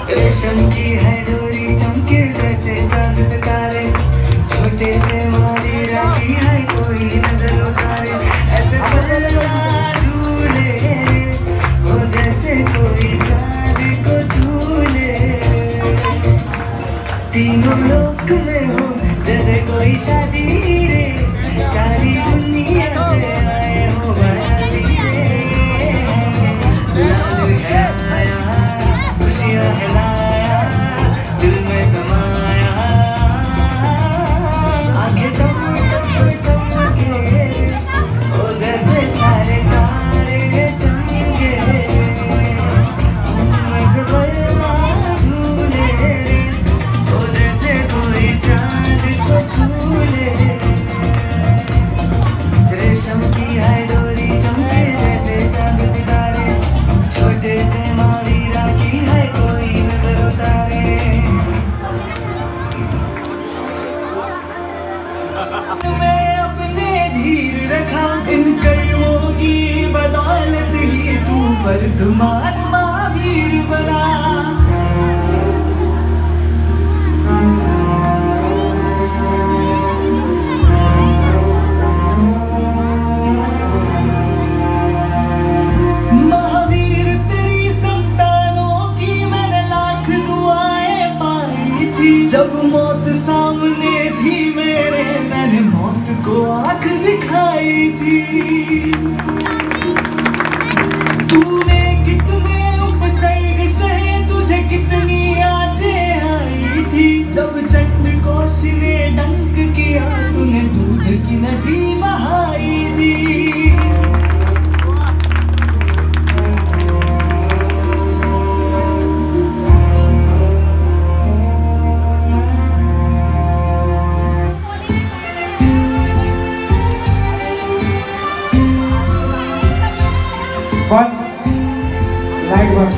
रेशम की है डोरी चमके जैसे चांद सितारे, छोटे से मारी राखी है कोई नजर उतारे, ऐसे पलना झूले हो जैसे कोई चांद को झूले, तीनों लोक में हो जैसे कोई शादी रे, सारी दुनिया से आए हो बराती रे, लाल है आया खुशियाँ हिलाया दिल में समाया, आंखें टम टम टम के ओ जैसे सारे तारे चमके, मज़बूर झूले ओ जैसे कोई चांद को झूले, रेशम की है डोरी चमके जैसे चांद सितारे, छोटे से मारी राखी है कोई नजर उतारे, मैं अपने धीर रखा इन कर्मों की बदौलत ही तू वर्धमान महावीर बना, जब मौत सामने थी मेरे मैंने मौत को आंख दिखाई थी, तूने कितने उपसर्ग सहे तुझे कितनी आँचें आई थी, जब चंडकोश ने डंक किया तूने दूध की नदी बहाई थी, One, light one.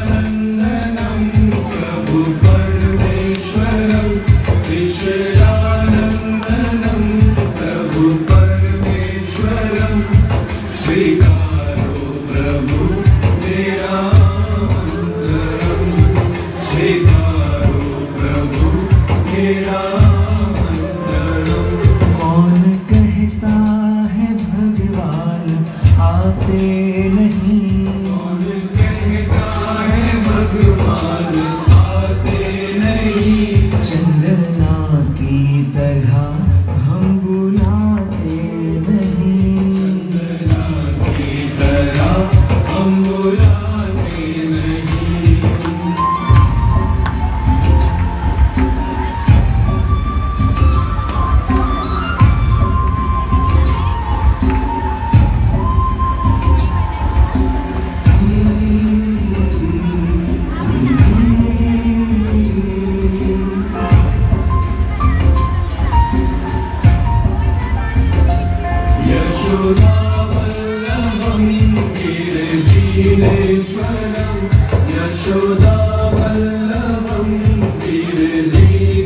त्रिशूलानंदनं प्रभु परमेश्वरं, त्रिशूलानंदनं प्रभु परमेश्वरं, स्वीकारो प्रभु मेरा अंतरं, स्वीकारो प्रभु मेरा अंतरं। कौन कहता है भगवान आते नहीं, कौन कहता है भगवान आते नहीं, चंदना की तरह हम बुलाते नहीं, हम बुलाते नहीं, यशोदा वल्लभं गिरिजीरेश्वरं, यशोदा वल्लभं गिरिजीरेश्वरं,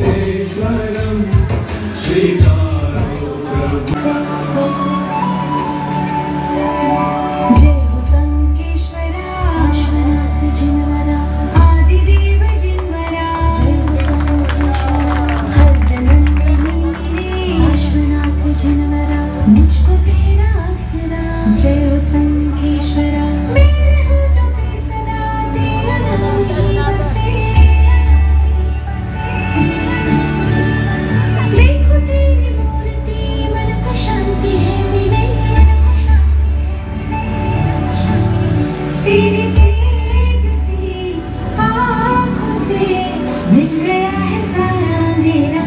स्वीकारो प्रभु। जय हो संकेश्वरा विश्वनाथ जिनवरा आदिदेव जिनवरा, जय हो संकेश्वरा हर जन्म में ही मिले विश्वनाथ जिनवरा मुझको तेरा आसरा, जय हो संकेश्वरा मेरे होठों पे सदा तेरा नाम ही बसे, देखो तेरी मूर्ति मन को शांति है मिले, तेरी तेज सी आँखों से मिट गया है सारा अंधेरा,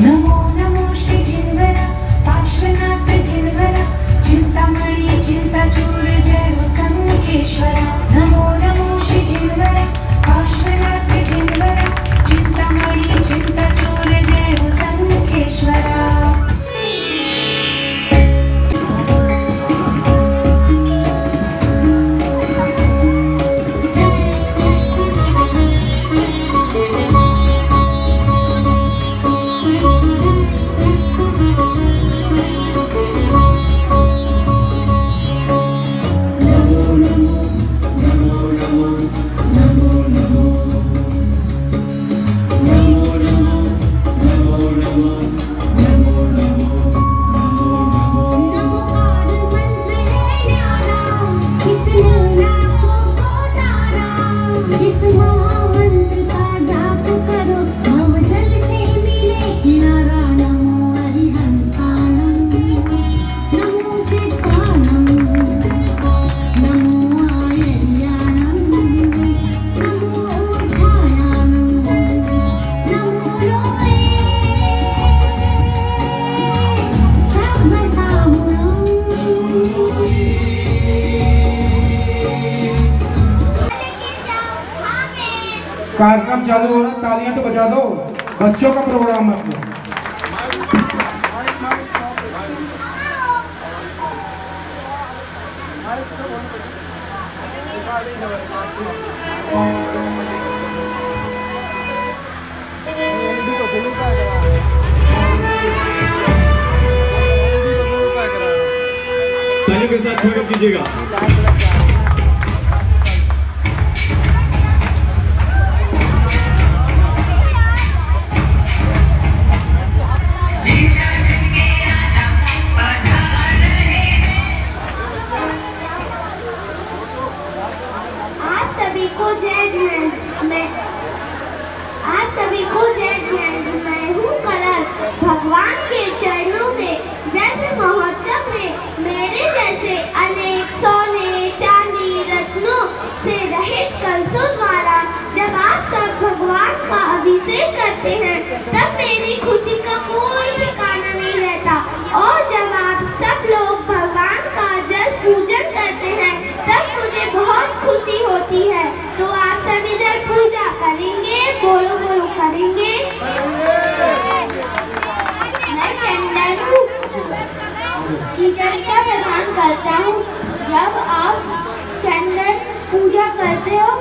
नमो नमो श्री जिनवरा पार्श्वनाथ जिनवरा, चिंतामणि चिंताचूर जय हो संकेश्वरा, नमो नमो श्री जिनवरा पार्श्वनाथ जिनवरा, चिंतामणि चिंताचूर जय हो संकेश्वरा। कार्यक्रम चालू हो रहा है, तालियां तो बजा दो। बच्चों का प्रोग्राम है अपना। तालियों के साथ स्वागत कीजिएगा। मैं हूँ कलश। भगवान के चरणों में जन्म महोत्सव में मेरे जैसे अनेक सोने चांदी रत्नों से रहित कलशों द्वारा जब आप सब भगवान का अभिषेक करते हैं तब मेरी खुशी का कोई ठिकाना नहीं रहता। और जब आप सब लोग भगवान का जल पूजन करते हैं तब मुझे बहुत खुशी होती है। तो आप सभी जल पूजा करेंगे? बोलो बोलो करेंगे। मैं चंदन हूँ, शीतल का प्रदान करता हूँ। जब आप चंदन पूजा करते हो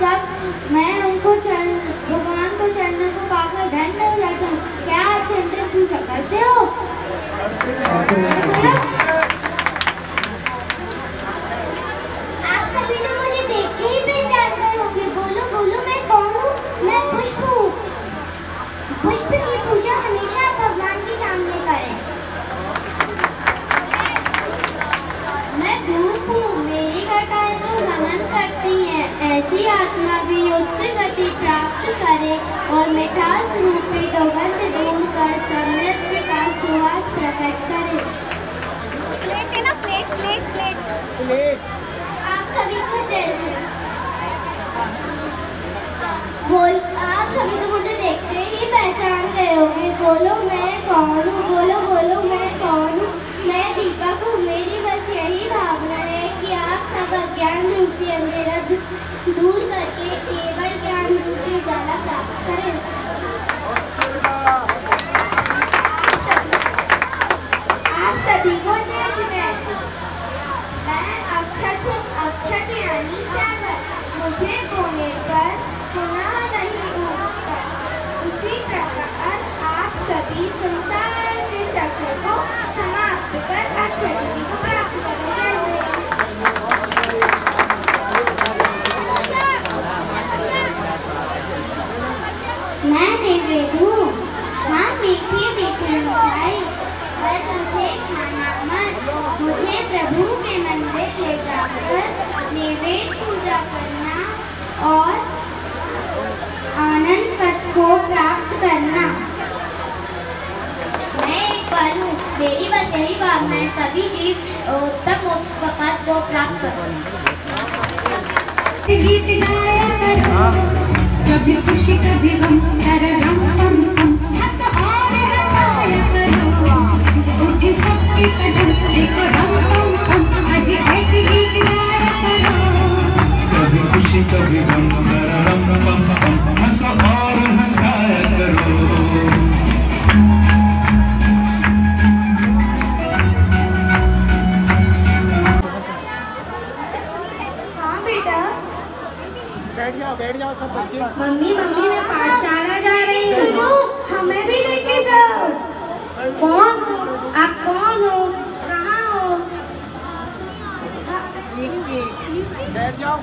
तब मैं उनको भगवान को चंदन को पाकर धन्य हो जाता हूँ। क्या आप चंदन पूजा करते हो? आप सभी लोग मुझे देख के ही पहचान गए होंगे। बोलो बोलो मैं कौन हूँ? मैं पुष्प हूँ। पुष्प की पूजा हमेशा भगवान के सामने करें। मैं धूप हूँ, मेरी घटाएं तो गमन करती हैं। ऐसी आत्मा भी उच्च गति प्राप्त करे और मिठास रूपी दुर्गंध दूर कर समृद्धि का सुवास प्रकट करे। प्लेट है ना, प्लेट प्लेट प्लेट प्लेट। आप सभी को जय श्री बोल। आप सभी तो मुझे देखते ही पहचान गए होंगे। बोलो मैं कौन हूँ? बोलो बोलो मैं कौन हूँ? मैं दीपक हूँ। मेरी बस यही भावना है कि आप सब अज्ञान रूपी अंधेरा दूर करके केवल ज्ञान रूपी उजाला प्राप्त करें। आप सभी को जय। मैं अक्षत हूँ, अक्षत यानी चादर। मुझे बोने पर पुनः नहीं उगता। उसी प्रकार आप सभी संसार के चक्र को समाप्त कर अक्षत को प्राप्त करने चाहिए। मैं निवेद हूँ, हाँ मीठी मीठी मिठाई, पर मुझे खाना मत। मुझे प्रभु के मंदिर ले जाकर निवेद पूजा करना और आनंद पद को प्राप्त करना। मैं एक बार हूँ, मेरी बस यही भावना है सभी जीव उत्तम मोक्ष पद को प्राप्त करें। गीत गाया करो, कभी खुशी कभी गम, तररम पम पम, हंस और हंसाया करो। उठे सबके कदम, देखो रम पम पम, आज ऐसे गीत गाया करो। कभी खुशी कभी गम, तररम पम पम, हंस और हंसाया करो। बैठ जाओ सब बच्चे। मम्मी मम्मी मैं पाठशाला जा रही हूँ। सुनो हमें भी लेके जाओ। कौन हो आप? कौन हो? कहाँ हो? बैठ जाओ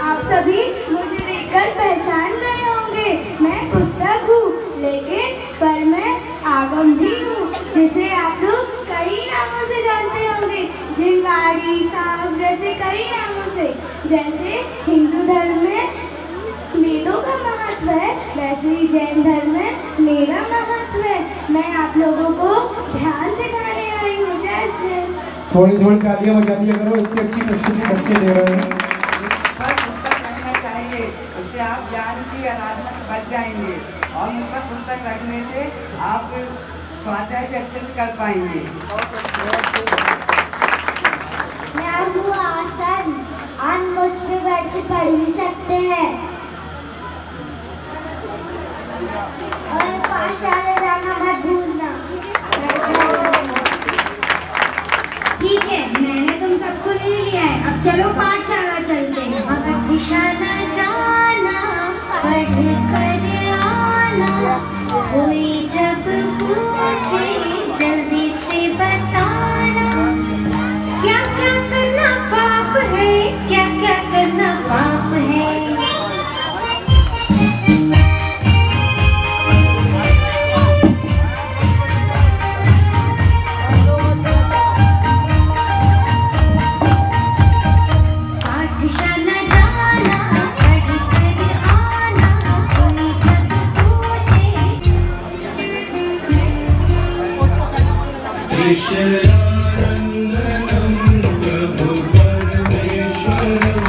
आप सभी मुझे देखकर पहचान गए होंगे। मैं पुस्तक हूँ लेकिन पर मैं आगम भी हूँ, जिसे आप लोग कई नामों से जानते होंगे। जिनवाड़ी, सास जैसे कई नामों से। जैसे हिंदू धर्म में वेदों का महत्व है, वैसे ही जैन धर्म में मेरा महत्व है। मैं आप लोगों को ध्यान सिखाने आई हूँ। जय श्री। थोड़ी थोड़ी तालियां बजा दिया करो, इतनी अच्छी प्रस्तुति बच्चे दे रहे हैं। पर पुस्तक रखना चाहिए, उससे आप ज्ञान की आराधना से बच जाएंगे और मुझ पर पुस्तक रखने से आप स्वाध्याय भी अच्छे से कर पाएंगे। मैं हूँ आसन, हम मुझ पे बैठ के पढ़ भी सकते हैं। चलो पाठशाला चलते हैं। पाठशाला जाना पढ़ कर आना, कोई जब पूछे जल्दी से बताना, क्या क्या करना पाप है, क्या क्या करना पाप है। त्रिशूलानन्दनं प्रभु परमेश्वरं,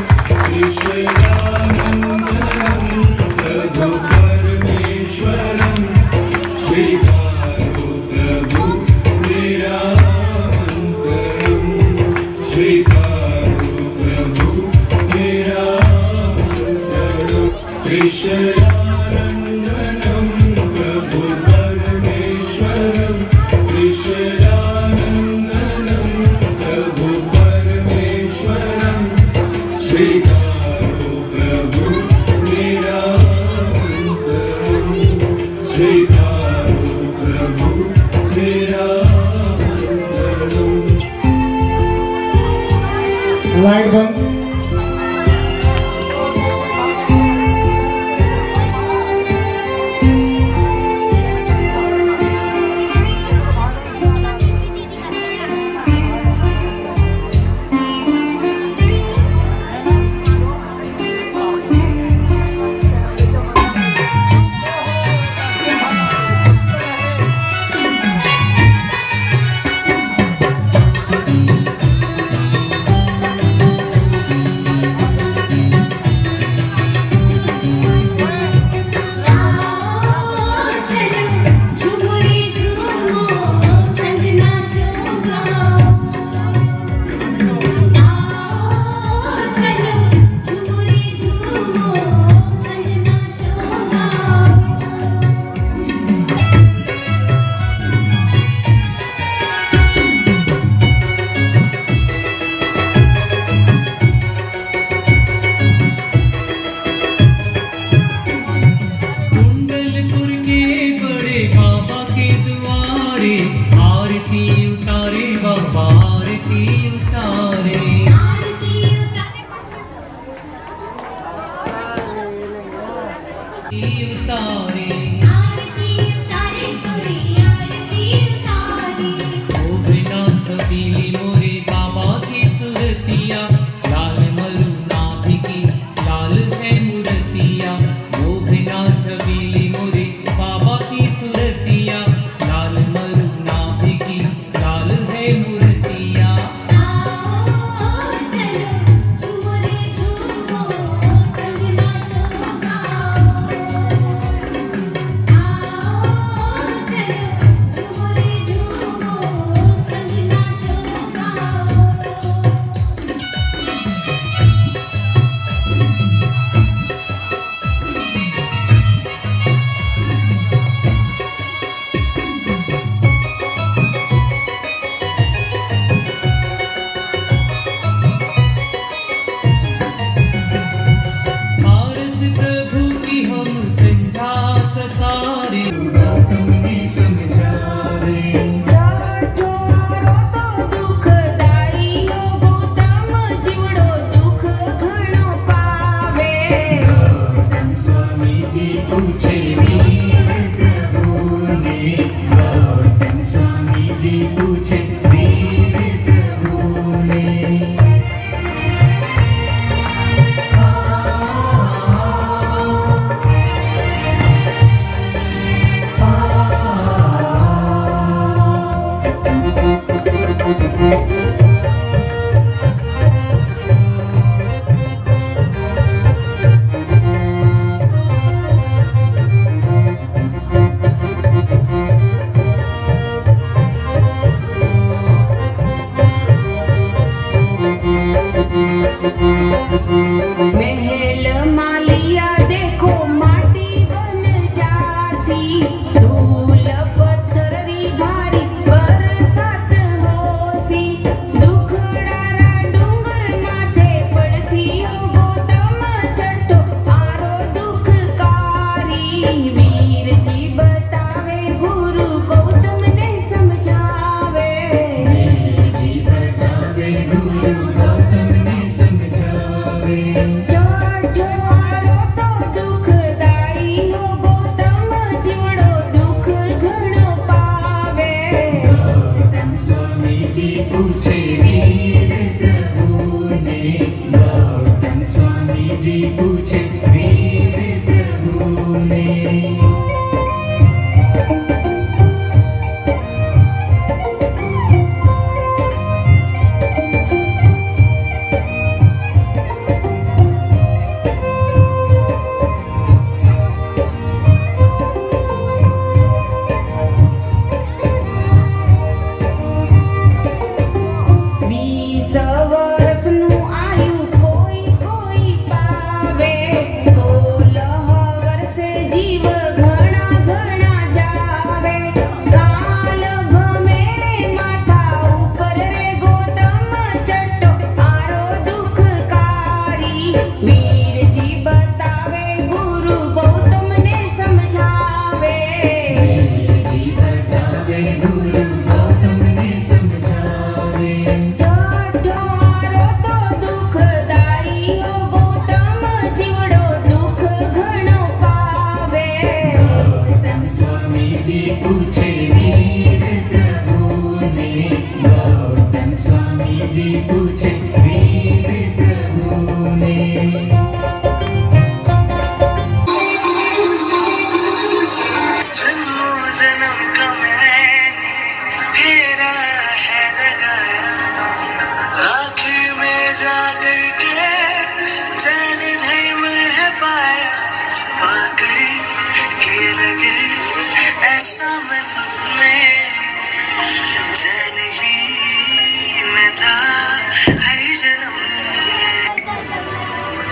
त्रिशूलानन्दनं प्रभु परमेश्वरं, स्वीकारो प्रभु मेरा अंतरं, स्वीकारो प्रभु मेरा अंतरं। त्रिशूलानन्दनं प्रभु परमेश्वरं, त्रिशूलानन्दनं प्रभु परमेश्वरं, स्वीकारो प्रभु मेरा अंतरं, स्वीकारो प्रभु मेरा अंतरं। लाइट बंद।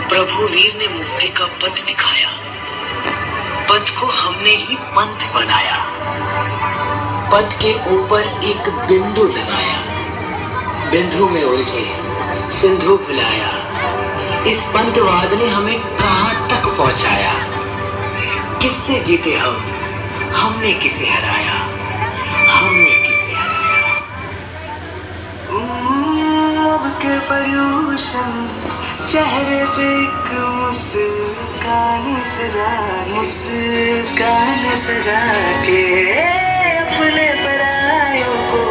प्रभु वीर ने मुक्ति का पथ दिखाया, पथ को हमने ही पंथ बनाया, पथ के ऊपर एक बिंदु लगाया, बिंदु में उलझे सिंधु भुलाया। इस पंथवाद ने हमें कहां तक पहुंचाया, किससे जीते हम, हमने किसे हराया, हमने किसे हराया। अब के पर्यूषण चेहरे पे एक मुस्कान सजा के अपने परायों को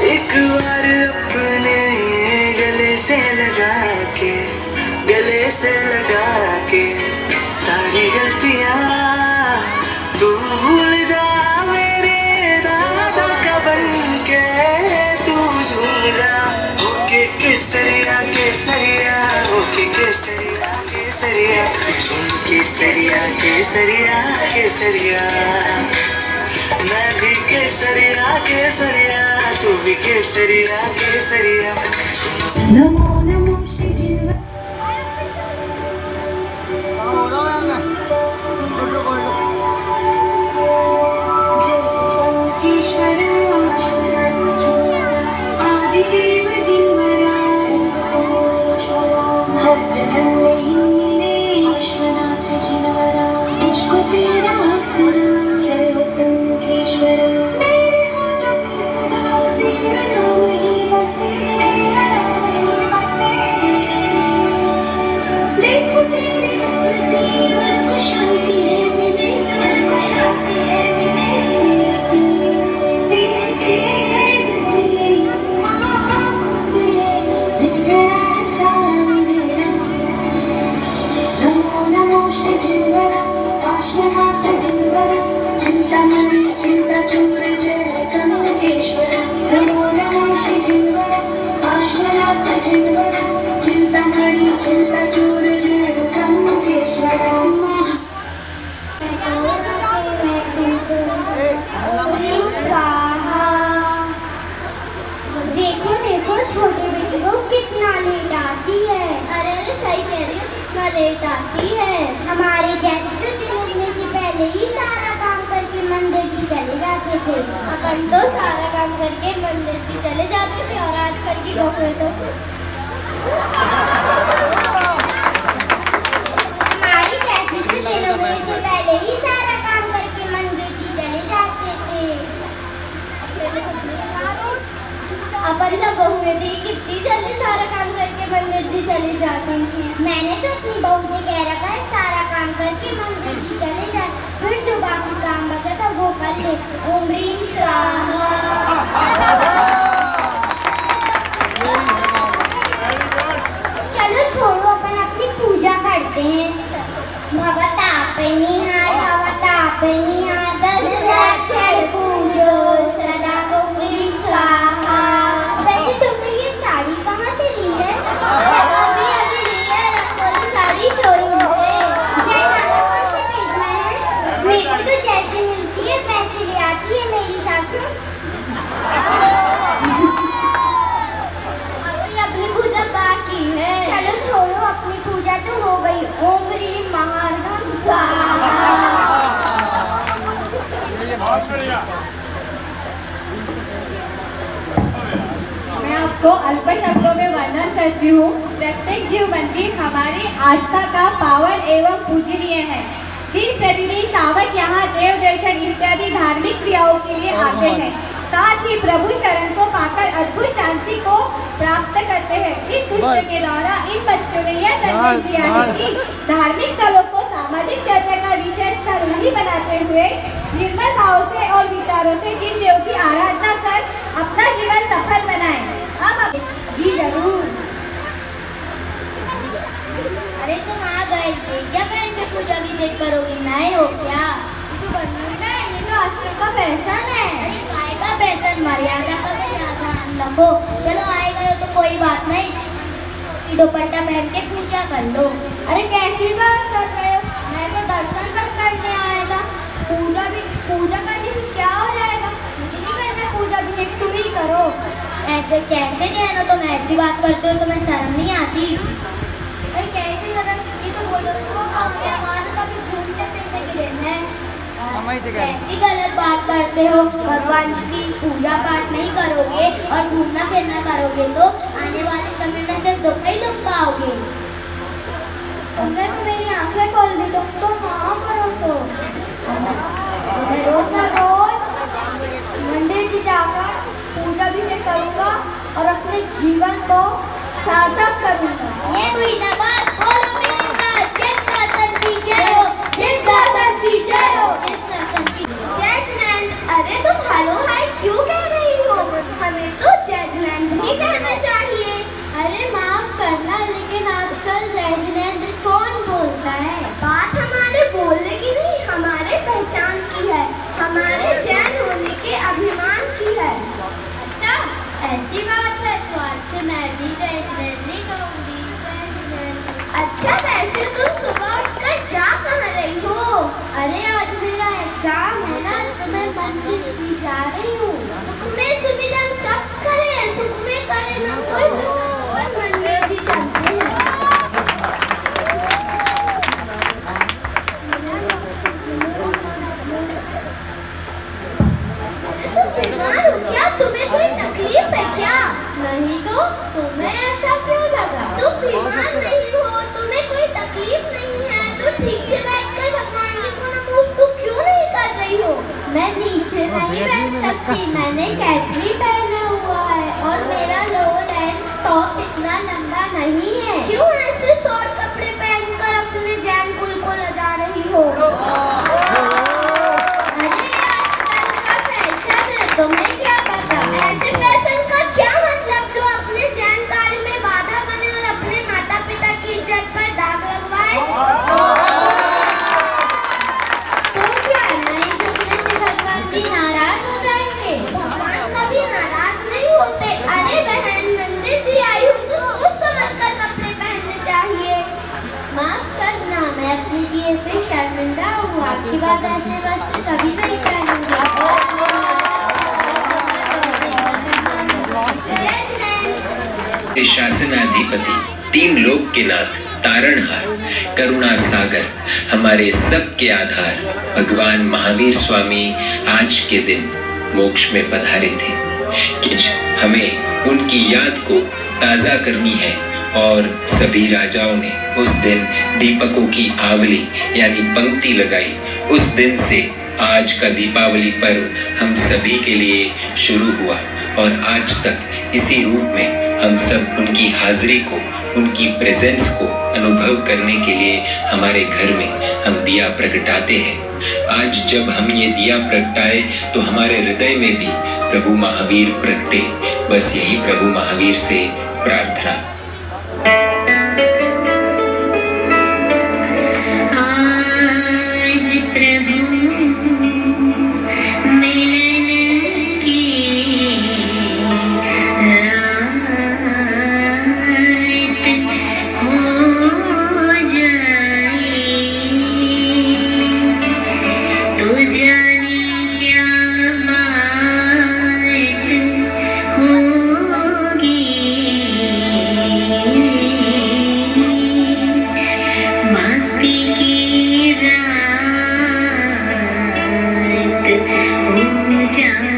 एक बार अपने गले से लगा के सारी गलतियां तू भूल जा, मेरे दादा का बन के तू झूम जा। होके केसरिया केसरिया, होके केसरिया केसरिया, झूम केसरिया केसरिया केसरिया। मैं भी केसरिया केसरिया, तू भी केसरिया केसरिया। नमो नमो श्री जिनवर आदिदेव जिनवरा, हर जन्म में ही मिले ईश्वरनाथ जिनवरा। मुझको तेरा आसरा जय वसंतेश्वरा, मेरे होठों पे सदा तेरा नाम ही बसे। देखो तेरी मूर्ति मन को शांति है मिले, तेरे तेज से आँखों से मिट गया सारा अंधेरा। नमो नमो श्री जिनवरा, काशीनाथ जिनवरा, चिंतामणि चिंताचूर जय संकेश्वरा। नमो नमो श्री जिनवरा, काशीनाथ जिनवरा, चिंतामणि चिंताचूर जय संकेश्वरा। देखो देखो छोटी बेटी को कितना लेट आती है। अरे अरे सही कह रही हो, कितना लेट आती है। हमारे जैसे तो दिन उगने से पहले ही सारा काम करके मंदिर जी चले जाते थे। अपन तो सारा काम करके मंदिर जी चले जाते थे, और आजकल की नौकरी तो हमारी जैसे तो दिन उगने से पहले ही सारा काम करके मंदिर जी चले जाते थे। अपन जब बहुएं भी कितनी जल्दी सारा काम करके मंदिर जी चली जाती हैं। मैंने तो अपनी बहू से कह रखा है सारा काम करके मंदिर जी चले जाए, फिर जो बाकी काम बचा था वो कर ले। ओम ह्रीं स्वाहा। चलो छोड़ो, अपन अपनी पूजा करते हैं। भवतापनिहार भवतापनिहार 10 लक्षण पूजो सदा ओम ह्रीं स्वाहा। वैसे तुमने ये साड़ी कहाँ से ली है? अभी ली है रंगोली साड़ी शोरूम से। जय नाना कौन से भेजना है? मेरे को तो जैसे मिलती है वैसे ले आती है मेरी साथी। अभी अपनी पूजा बाकी है। चलो छोड़ो, अपनी पूजा तो हो गई। ओम ह्रीं महार्घम स्वाहा। मैं आपको अल्प शब्दों में वर्णन करती हूँ। प्रत्येक जीव मंदिर हमारी आस्था का पावन एवं पूजनीय है। दिन प्रतिदिन श्रावक यहाँ देव दर्शन इत्यादि धार्मिक क्रियाओं के लिए आते हैं। साथ ही प्रभु शरण को पाकर अद्भुत शांति को प्राप्त करते हैं। इस दृश्य के द्वारा इन बच्चों ने यह संदेश दिया है कि धार्मिक स्थलों को सामाजिक चर्चा का विषय स्थल नहीं बनाते हुए निर्मल भाव से और विचारों से जिन देव की आराधना कर अपना जीवन सफल बनाए। हम जी जरूर। अरे तुम आ गए, क्या पहन के पूजा अभिषेक करोगे? नए हो क्या? ये तो आजकल का फैशन है। अरे काय का फैशन? मर्यादा का ध्यान रखो। चलो आए गए तो कोई बात नहीं, दुपट्टा पहन के पूजा कर लो। अरे कैसी बात कर रहे हो? मैं तो दर्शन बस करने आया था। पूजा करने से क्या हो जाएगा? मुझे नहीं करना पूजा अभिषेक, तुम ही करो। ऐसे कैसे जानो? तुम ऐसी बात करते हो, तुम्हें शर्म नहीं आती? अरे कैसे शर्म? ये तो बोलो तो हमारा कभी घूमने फिरने के दिन है। ऐसी गलत बात करते हो। भगवान जी की पूजा पाठ नहीं करोगे और घूमना फिरना करोगे तो आने वाले समय में सिर्फ दुख ही दुख पाओगे। तुमने तो मेरी आंखें खोल दी, तुम तो महापुरुष हो। मैं रोज मंदिर से जाकर पूजा भी से करूँगा और अपने जीवन को सार्थक करूँगा। ये हुई ना बात। बोलो मेरे साथ, जिन शासन की जय हो, जिन शासन की जय हो, जिन शासन की जय जिनेंद्र। अरे तुम हेलो हाय क्यों कह रही हो? हमें तो जय जिनेंद्र ही कहना चाहिए। अरे माफ करना, लेकिन आजकल जय जिनेंद्र कौन बोलता है? बात हमारे बोलने की नहीं, हमारे पहचान की है, हमारे जैन होने के अभिमान की है। अच्छा ऐसी बात है, तो आज से मैं भी जय जिनेंद्र ही कहूँगी। जय जिनेंद्र। अच्छा वैसे तुम सुबह उठकर जा कहाँ रही हो? अरे आज मेरा एग्जाम है ना, तो मैं मंदिर जी जा रही हूँ। मैं सुविधा सब करें, सुख में करें ना कोई मंदिर जी चलते हैं। तुम बीमार हो क्या? तुम्हें कोई तकलीफ है क्या? नहीं तो तुम्हें ऐसा क्यों लगा? तुम बीमार नहीं हो, तुम्हें कोई तकलीफ नहीं है, तो ठीक से बैठकर भगवान जी को नमस्कार क्यों नहीं कर रही हो? मैं नीचे नहीं बैठ सकती, मैंने कैपरी पहना हुआ है और मेरा लोअर एंड टॉप इतना लंबा नहीं है। क्यों ऐसे शॉर्ट कपड़े पहनकर अपने जैन कुल को लगा रही हो? अरे आजकल का फैशन है, तुम्हें क्या पता? ऐसे फैशन का क्या मतलब? जो अपने जैन कार्य में बाधा बने और अपने माता पिता की इज्जत पर दाग लगवाए। तो क्या नहीं झुकने से भगवान जी नाराज हो जाएंगे? भगवान कभी नाराज नहीं होते। अरे बहन मंदिर जी आई हो तो सोच समझ कर कपड़े पहनने चाहिए। माफ करना, मैं अपने लिए फिर शर्मिंदा हूँ। आज की बात ऐसे वस्त्र कभी नहीं पहनूंगी। शासनाधिपति, तीन लोक के नाथ, तारणहार, करुणा सागर, हमारे सब के आधार भगवान महावीर स्वामी आज के दिन मोक्ष में पधारे थे। कि हमें उनकी याद को ताजा करनी है और सभी राजाओं ने उस दिन दीपकों की आवली यानी पंक्ति लगाई। उस दिन से आज का दीपावली पर्व हम सभी के लिए शुरू हुआ और आज तक इसी रूप में हम सब उनकी हाजिरी को, उनकी प्रेजेंस को अनुभव करने के लिए हमारे घर में हम दिया प्रगटाते हैं। आज जब हम ये दिया प्रगटाए तो हमारे हृदय में भी प्रभु महावीर प्रगटे। बस यही प्रभु महावीर से प्रार्थना। आज प्रभु मिलन की रात हो जाए तो जाने क्या बात होगी। भक्ति की रात हो जाएगी।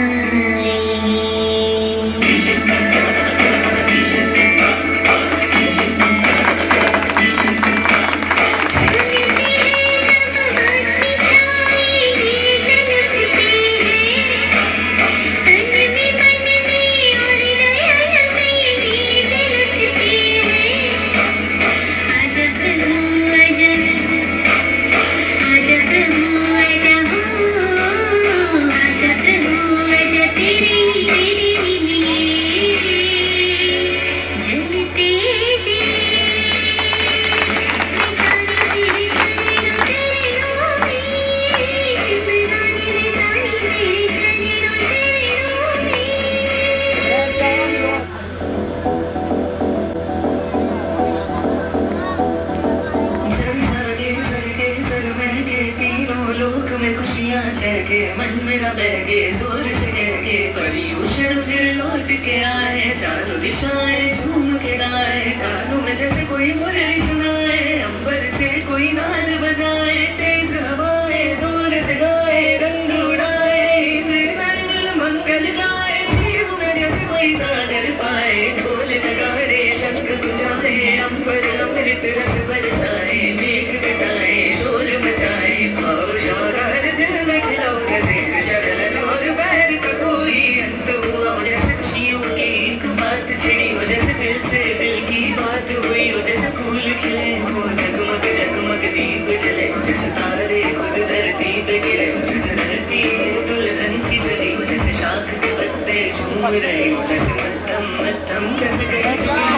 मन मेरा बहके जोर से कह के पर्यूषण फिर लौट के आए, चारों दिशाएं झूम के गाए, कानों में जैसे कोई मुरली सुनाए, अंबर से कोई नाद बजाए, तेज हवाएं जोर से गाए, रंग उड़ाए, निर्मल मंगल गाए, शिव में जैसे कोई सागर पाए, ढोल नगाड़े शंख गुंजाए, अंबर अमृत रस बरसाए, मेघ घटाए शोर मचाए, भाव जमाकार दिल में खिलाओ जैसे शरण और बैर का कोई अंत हुआ हो, जैसे खुशियों की एक बात छिड़ी हो, जैसे दिल से दिल की बात हुई हो, जैसे फूल खिले हो, जगमग जगमग दीप जले हो, जैसे तारे खुद धरती पे गिरे हो, जैसे धरती दुल्हन सी सजी हो, जैसे शाख के पत्ते झूम रहे हो, जैसे मध्यम मध्यम जैसे कहीं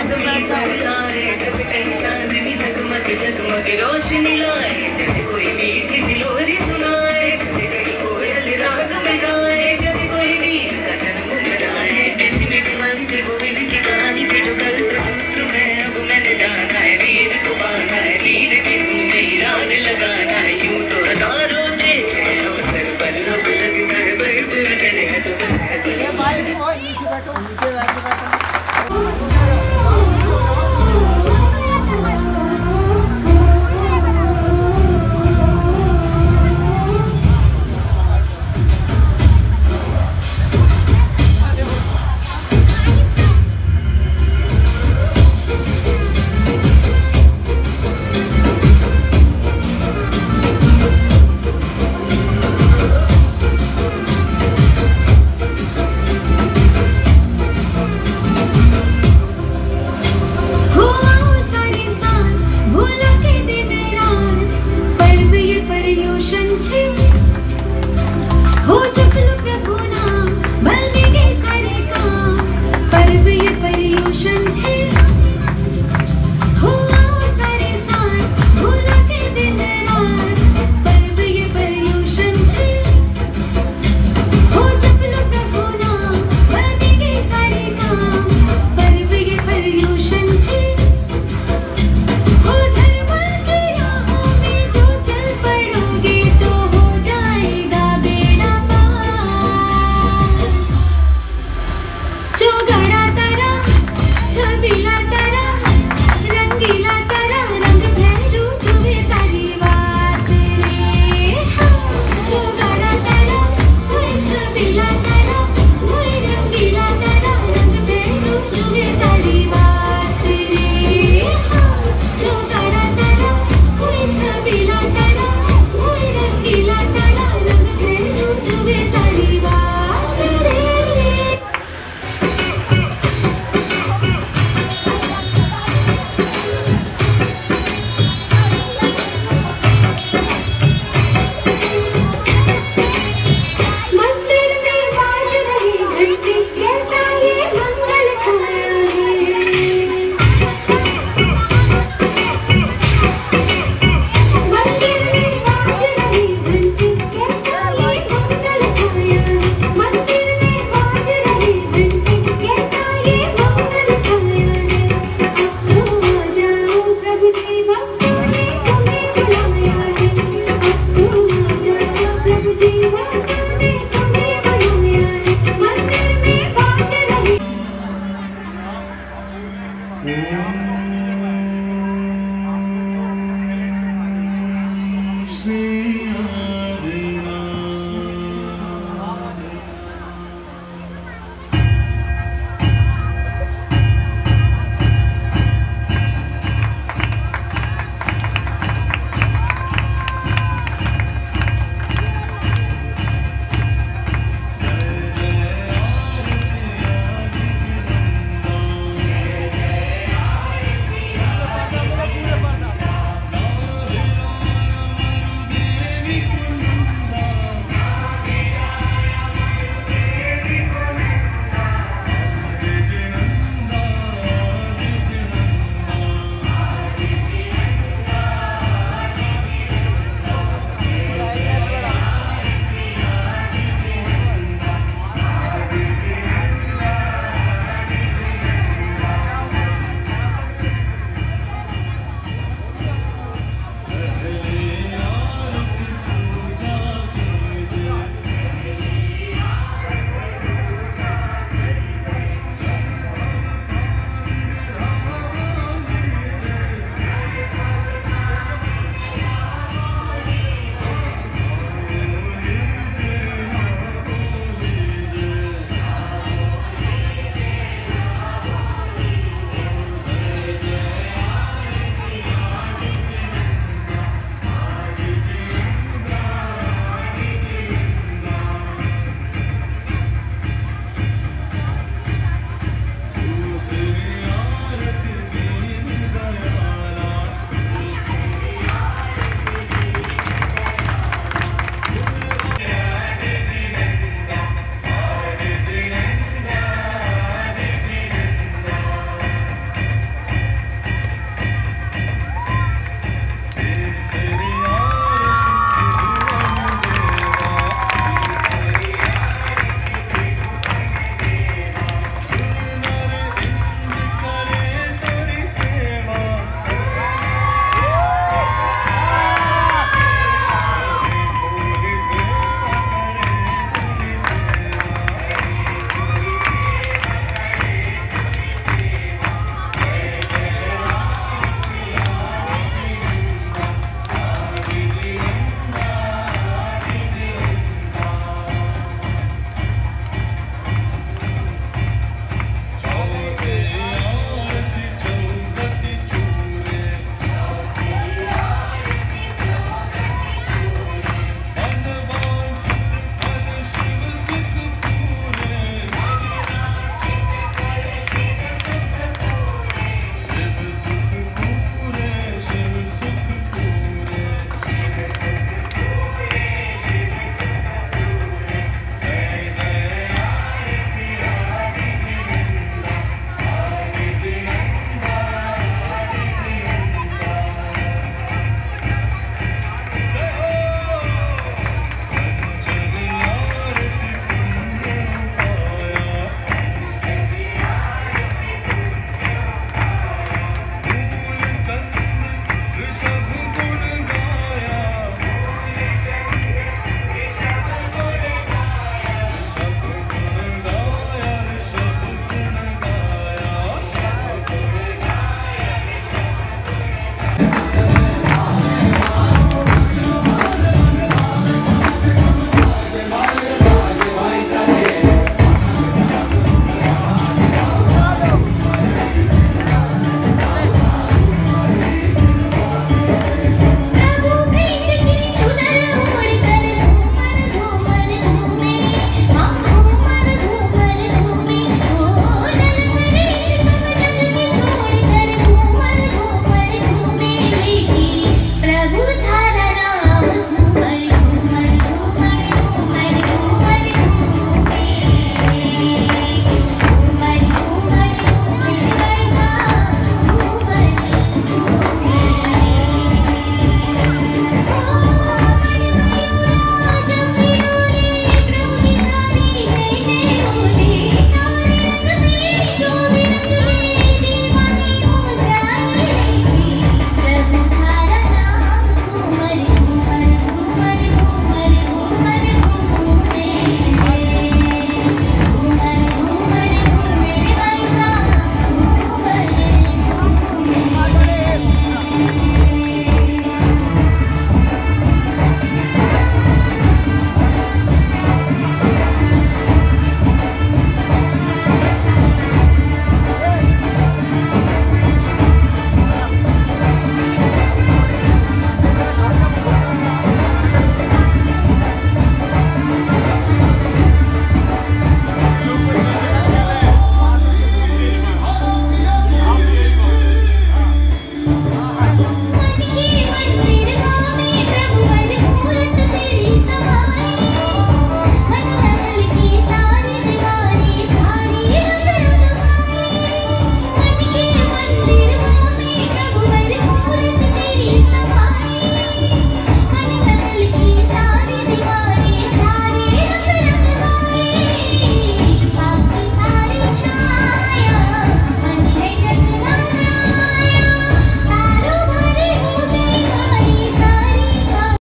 जमीन पर तारे, जैसे कहीं चांदनी जगमग जगमग रोशनी लाए, जैसे कोई मीठी सी लोरी सुनाए, जैसे कहीं कोयल राग में गाए, जैसे कोई वीर का जन्म मनाए, कैसी मीठी वाणी थी वो वीर की कहानी थी जो कल्प सूत्र में अब मैंने जाना है, वीर को पाना है, वीर की धुन में ही राग लगाना है, यूं तो हजारों देखे अवसर पर अब लगता है बर्फ अगर है तो बस है श्री